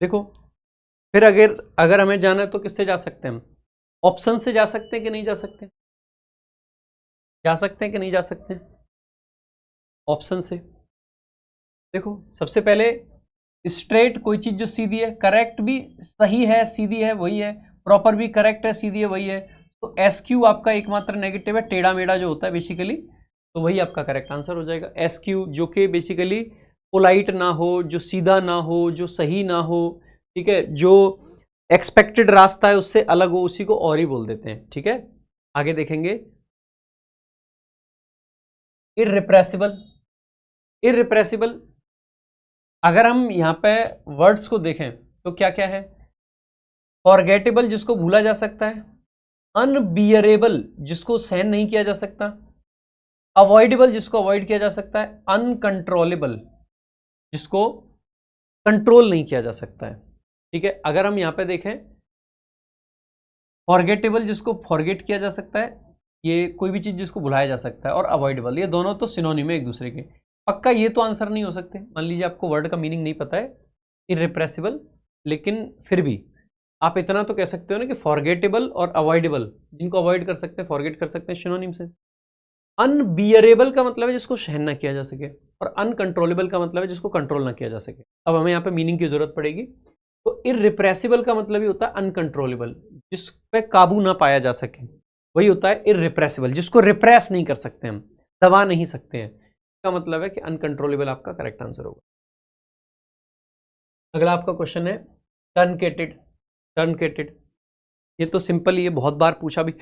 देखो फिर अगर हमें जाना है तो किससे जा सकते हैं हम? ऑप्शन से जा सकते हैं कि नहीं जा सकते? जा सकते हैं कि नहीं जा सकते? ऑप्शन से। देखो सबसे पहले स्ट्रेट, कोई चीज जो सीधी है, करेक्ट भी सही है, सीधी है वही है, प्रॉपर भी करेक्ट है, सीधी है वही है। तो एसक्यू आपका एकमात्र नेगेटिव है, टेढ़ा मेढ़ा जो होता है बेसिकली, तो वही आपका करेक्ट आंसर हो जाएगा। एसक्यू जो कि बेसिकली पोलाइट ना हो, जो सीधा ना हो, जो सही ना हो, ठीक है, जो एक्सपेक्टेड रास्ता है उससे अलग हो, उसी को और ही बोल देते हैं, ठीक है। आगे देखेंगे इररिप्रेसिबल। इररिप्रेसिबल, अगर हम यहाँ पे वर्ड्स को देखें तो क्या क्या है? फॉरगेटेबल, जिसको भूला जा सकता है। अनबियरेबल, जिसको सहन नहीं किया जा सकता। अवॉइडेबल, जिसको अवॉइड किया जा सकता है। अनकंट्रोलेबल, जिसको कंट्रोल नहीं किया जा सकता है, ठीक है। अगर हम यहाँ पे देखें, फॉरगेटेबल, जिसको फॉरगेट किया जा सकता है, ये कोई भी चीज जिसको भुलाया जा सकता है, और अवॉइडेबल, ये दोनों तो सिनोनिम है एक दूसरे के। पक्का ये तो आंसर नहीं हो सकते। मान लीजिए आपको वर्ड का मीनिंग नहीं पता है इररिप्रेसिबल, लेकिन फिर भी आप इतना तो कह सकते हो ना कि फॉरगेटेबल और अवॉइडेबल, जिनको अवॉइड कर सकते हैं, फॉरगेट कर सकते हैं, सिनोनिम से। अनबियरेबल का मतलब है जिसको सहन ना किया जा सके, और अनकंट्रोलेबल का मतलब है जिसको कंट्रोल ना किया जा सके। अब हमें यहाँ पे मीनिंग की जरूरत पड़ेगी। तो इररिप्रेसिबल का मतलब ही होता है अनकंट्रोलेबल, जिस पे काबू ना पाया जा सके, वही होता है इररिप्रेसिबल। जिसको रिप्रेस नहीं कर सकते हम, दबा नहीं सकते हैं, इसका मतलब है कि अनकंट्रोलेबल आपका करेक्ट आंसर होगा। अगला आपका क्वेश्चन है टर्नकेटेड। टर्नकेटेड, ये तो सिंपल ही है, बहुत बार पूछा भी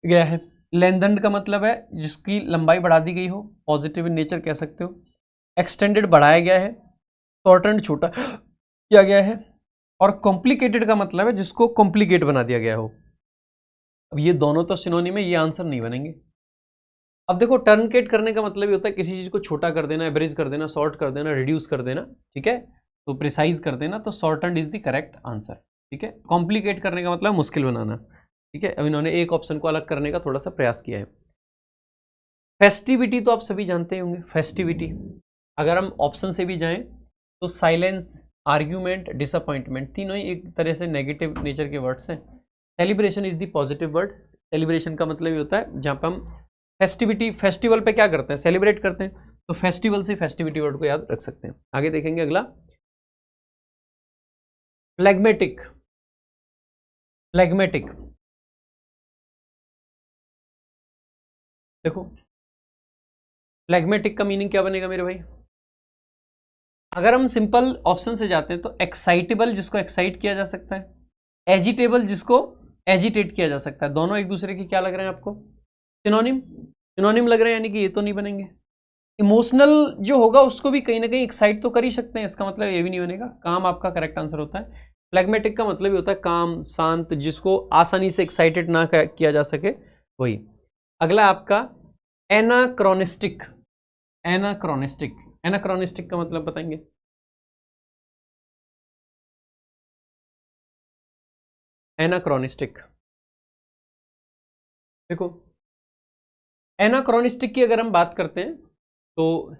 गया है। लेंथनड का मतलब है जिसकी लंबाई बढ़ा दी गई हो, पॉजिटिव इन नेचर कह सकते हो। एक्सटेंडेड, बढ़ाया गया है। शॉर्टेंड, छोटा किया गया है। और कॉम्प्लिकेटेड का मतलब है जिसको कॉम्प्लिकेट बना दिया गया हो। अब ये दोनों तो सिनोनिम है, ये आंसर नहीं बनेंगे। अब देखो टर्नकेट करने का मतलब ये होता है किसी चीज को छोटा कर देना, एवरेज कर देना, शॉर्ट कर देना, रिड्यूस कर देना, ठीक है, तो प्रिसाइज कर देना। तो shortened is the correct answer, ठीक है। कॉम्प्लिकेट करने का मतलब मुश्किल बनाना, ठीक है। अब इन्होंने एक ऑप्शन को अलग करने का थोड़ा सा प्रयास किया है। फेस्टिविटी तो आप सभी जानते होंगे। फेस्टिविटी, अगर हम ऑप्शन से भी जाएं तो साइलेंस, आर्ग्यूमेंट, डिसअपॉइंटमेंट, तीनों ही एक तरह से नेगेटिव नेचर के वर्ड्स हैं। Celebration is the positive word. Celebration का मतलब ये होता है जहाँ पर हम फेस्टिविटी, फेस्टिवल पे क्या करते हैं, सेलिब्रेट करते हैं। तो फेस्टिवल से फेस्टिविटी वर्ड को याद रख सकते हैं। आगे देखेंगे अगला, फ्लैग्मेटिक। फ्लैग्मेटिक देखो, फ्लैग्मेटिक का मीनिंग क्या बनेगा मेरे भाई? अगर हम सिंपल ऑप्शन से जाते हैं तो एक्साइटेबल जिसको एक्साइट किया जा सकता है, एजिटेबल जिसको एजिटेट किया जा सकता है। दोनों एक दूसरे के क्या लग रहे हैं आपको? सिनोनिम। सिनोनिम लग रहे हैं, यानी कि ये तो नहीं बनेंगे। इमोशनल जो होगा उसको भी कहीं ना कहीं एक्साइट तो कर ही सकते हैं, इसका मतलब ये भी नहीं बनेगा। काम आपका करेक्ट आंसर होता है। फ्लैग्मेटिक का मतलब ही होता है काम, शांत, जिसको आसानी से एक्साइटेड ना किया जा सके, वही। अगला आपका एनाक्रोनिस्टिक। एनाक्रोनिस्टिक, एनाक्रोनिस्टिक का मतलब बताएंगे? एनाक्रोनिस्टिक देखो, एनाक्रोनिस्टिक की अगर हम बात करते हैं तो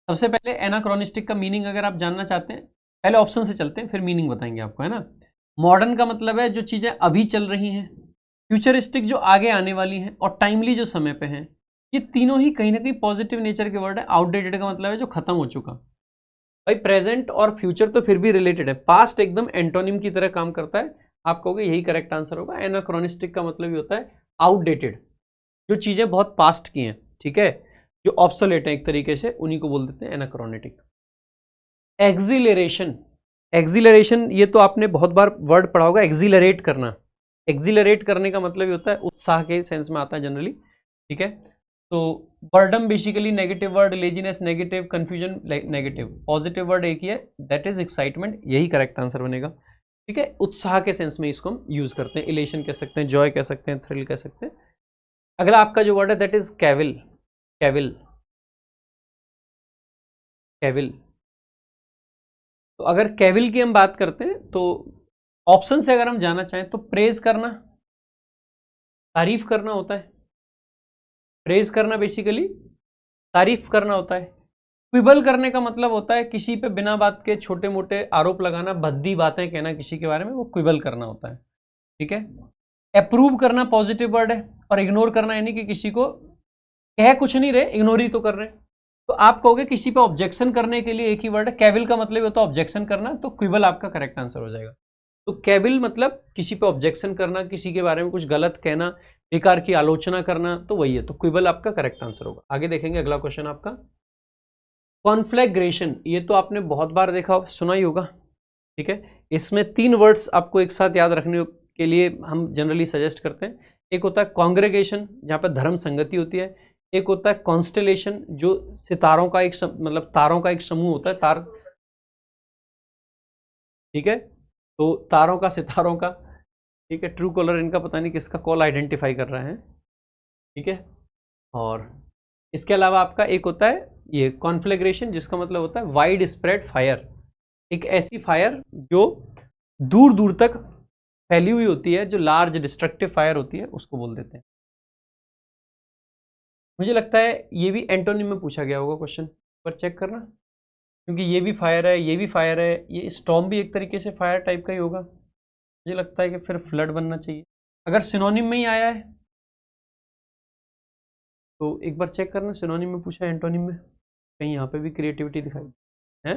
सबसे पहले एनाक्रोनिस्टिक का मीनिंग अगर आप जानना चाहते हैं, पहले ऑप्शन से चलते हैं फिर मीनिंग बताएंगे आपको, है ना। मॉडर्न का मतलब है जो चीजें अभी चल रही हैं, फ्यूचरिस्टिक जो आगे आने वाली हैं, और टाइमली जो समय पे हैं। ये तीनों ही कहीं ना कहीं पॉजिटिव नेचर के वर्ड है। आउटडेटेड का मतलब है जो खत्म हो चुका। भाई प्रेजेंट और फ्यूचर तो फिर भी रिलेटेड है, पास्ट एकदम एंटोनिम की तरह काम करता है। आप कहोगे यही करेक्ट आंसर होगा। एनाक्रोनिस्टिक का मतलब ही होता है आउटडेटेड, जो चीजें बहुत पास्ट की हैं, ठीक है, जो ऑब्सोलेट है एक तरीके से, उन्हीं को बोल देते हैं एनाक्रोनिटिक। एक्सिलरेशन। एक्सिलरेशन ये तो आपने बहुत बार वर्ड पढ़ा होगा, एक्सिलरेट करना। एक्सिलरेट करने का मतलब ये होता है उत्साह के सेंस में आता है जनरली, ठीक है। तो boredom basically negative word, laziness negative, confusion negative, positive word एक ही है, दैट इज एक्साइटमेंट, यही करेक्ट आंसर बनेगा, ठीक है। उत्साह के सेंस में इसको हम यूज करते हैं, इलेशन कह सकते हैं, जॉय कह सकते हैं, थ्रिल कह सकते हैं। अगला आपका जो वर्ड है that is Cavill. Cavill, Cavill. तो अगर कैविल की हम बात करते हैं तो ऑप्शन से अगर हम जाना चाहें तो प्रेज करना, तारीफ करना होता है। प्रेज करना बेसिकली तारीफ करना होता है। क्विबल करने का मतलब होता है किसी पे बिना बात के छोटे मोटे आरोप लगाना, भद्दी बातें कहना किसी के बारे में, वो क्विबल करना होता है, ठीक है। अप्रूव करना पॉजिटिव वर्ड है, और इग्नोर करना यानी कि किसी को कह कुछ नहीं रहे, इग्नोर ही तो कर रहे हैं। तो आप कहोगे किसी पे ऑब्जेक्शन करने के लिए एक ही वर्ड है, कैविल का मतलब होता है ऑब्जेक्शन करना, तो क्विबल आपका करेक्ट आंसर हो जाएगा। तो कैविल मतलब किसी पे ऑब्जेक्शन करना, किसी के बारे में कुछ गलत कहना, बेकार की आलोचना करना, तो वही है। तो क्विबल आपका करेक्ट आंसर होगा। आगे देखेंगे अगला क्वेश्चन आपका, कॉन्फ्लैग्रेशन। ये तो आपने बहुत बार देखा, सुना ही होगा, ठीक है। इसमें 3 वर्ड्स आपको एक साथ याद रखने के लिए हम जनरली सजेस्ट करते हैं। एक होता है कॉन्ग्रेगेशन, जहाँ पर धर्म संगति होती है। एक होता है कॉन्स्टेलेशन, जो सितारों का एक मतलब तारों का एक समूह होता है, तार, ठीक है। तो तारों का, सितारों का, ठीक है। ट्रू कॉलर इनका पता नहीं किसका कॉल आइडेंटिफाई कर रहे हैं, ठीक है। और इसके अलावा आपका एक होता है ये कॉन्फ्लैग्रेशन, जिसका मतलब होता है वाइड स्प्रेड फायर। एक ऐसी फायर जो दूर दूर तक फैली हुई होती है, जो लार्ज डिस्ट्रक्टिव फायर होती है, उसको बोल देते हैं। मुझे लगता है ये भी एंटोनिम में पूछा गया होगा क्वेश्चन, पर चेक करना, क्योंकि ये भी फायर है, ये भी फायर है, ये स्टॉर्म भी एक तरीके से फायर टाइप का ही होगा। मुझे लगता है कि फिर फ्लड बनना चाहिए, अगर सिनोनिम में ही आया है तो एक बार चेक करना। सिनोनिम में पूछा है, एंटोनिम में, कहीं यहाँ पे भी क्रिएटिविटी दिखाई है।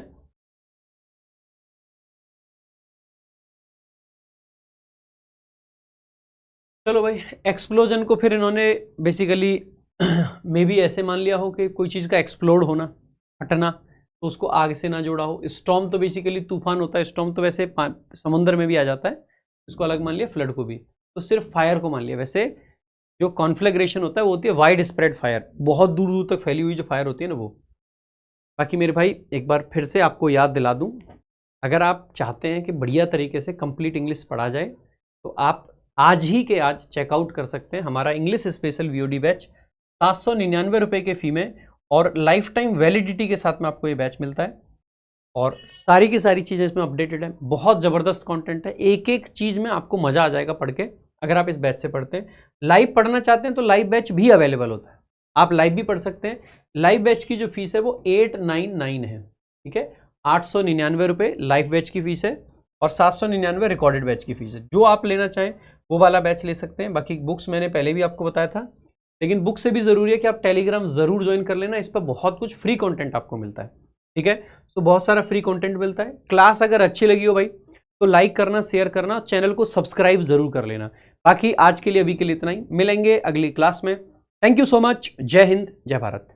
चलो भाई, एक्सप्लोजन को फिर इन्होंने बेसिकली मे भी ऐसे मान लिया हो कि कोई चीज़ का एक्सप्लोड होना, फटना, तो उसको आग से ना जोड़ा हो। स्टॉर्म तो बेसिकली तूफान होता है, स्टॉर्म तो वैसे समुद्र में भी आ जाता है, इसको अलग मान लिया, फ्लड को भी, तो सिर्फ फायर को मान लिया। वैसे जो कॉन्फ्लैग्रेशन होता है वो होती है वाइड स्प्रेड फायर, बहुत दूर दूर तक फैली हुई जो फायर होती है ना, वो। बाकी मेरे भाई एक बार फिर से आपको याद दिला दूं, अगर आप चाहते हैं कि बढ़िया तरीके से कंप्लीट इंग्लिश पढ़ा जाए तो आप आज ही के आज चेकआउट कर सकते हैं हमारा इंग्लिश स्पेशल वीओडी बैच। 799 रुपये के फी में और लाइफ टाइम वैलिडिटी के साथ में आपको ये बैच मिलता है, और सारी की सारी चीज़ें इसमें अपडेटेड है। बहुत ज़बरदस्त कंटेंट है, एक एक चीज़ में आपको मज़ा आ जाएगा पढ़ के, अगर आप इस बैच से पढ़ते हैं। लाइव पढ़ना चाहते हैं तो लाइव बैच भी अवेलेबल होता है, आप लाइव भी पढ़ सकते हैं। लाइव बैच की जो फीस है वो 899 है, ठीक है। 899 रुपये लाइव बैच की फीस है, और 799 रिकॉर्डेड बैच की फीस है। जो आप लेना चाहें वो वाला बैच ले सकते हैं। बाकी बुक्स मैंने पहले भी आपको बताया था, लेकिन बुक से भी ज़रूरी है कि आप टेलीग्राम ज़रूर ज्वाइन कर लेना, इस पर बहुत कुछ फ्री कंटेंट आपको मिलता है, ठीक है। तो बहुत सारा फ्री कंटेंट मिलता है। क्लास अगर अच्छी लगी हो भाई तो लाइक करना, शेयर करना, चैनल को सब्सक्राइब ज़रूर कर लेना। बाकी आज के लिए, अभी के लिए इतना ही, मिलेंगे अगली क्लास में। Thank you so much. जय हिंद, जय भारत।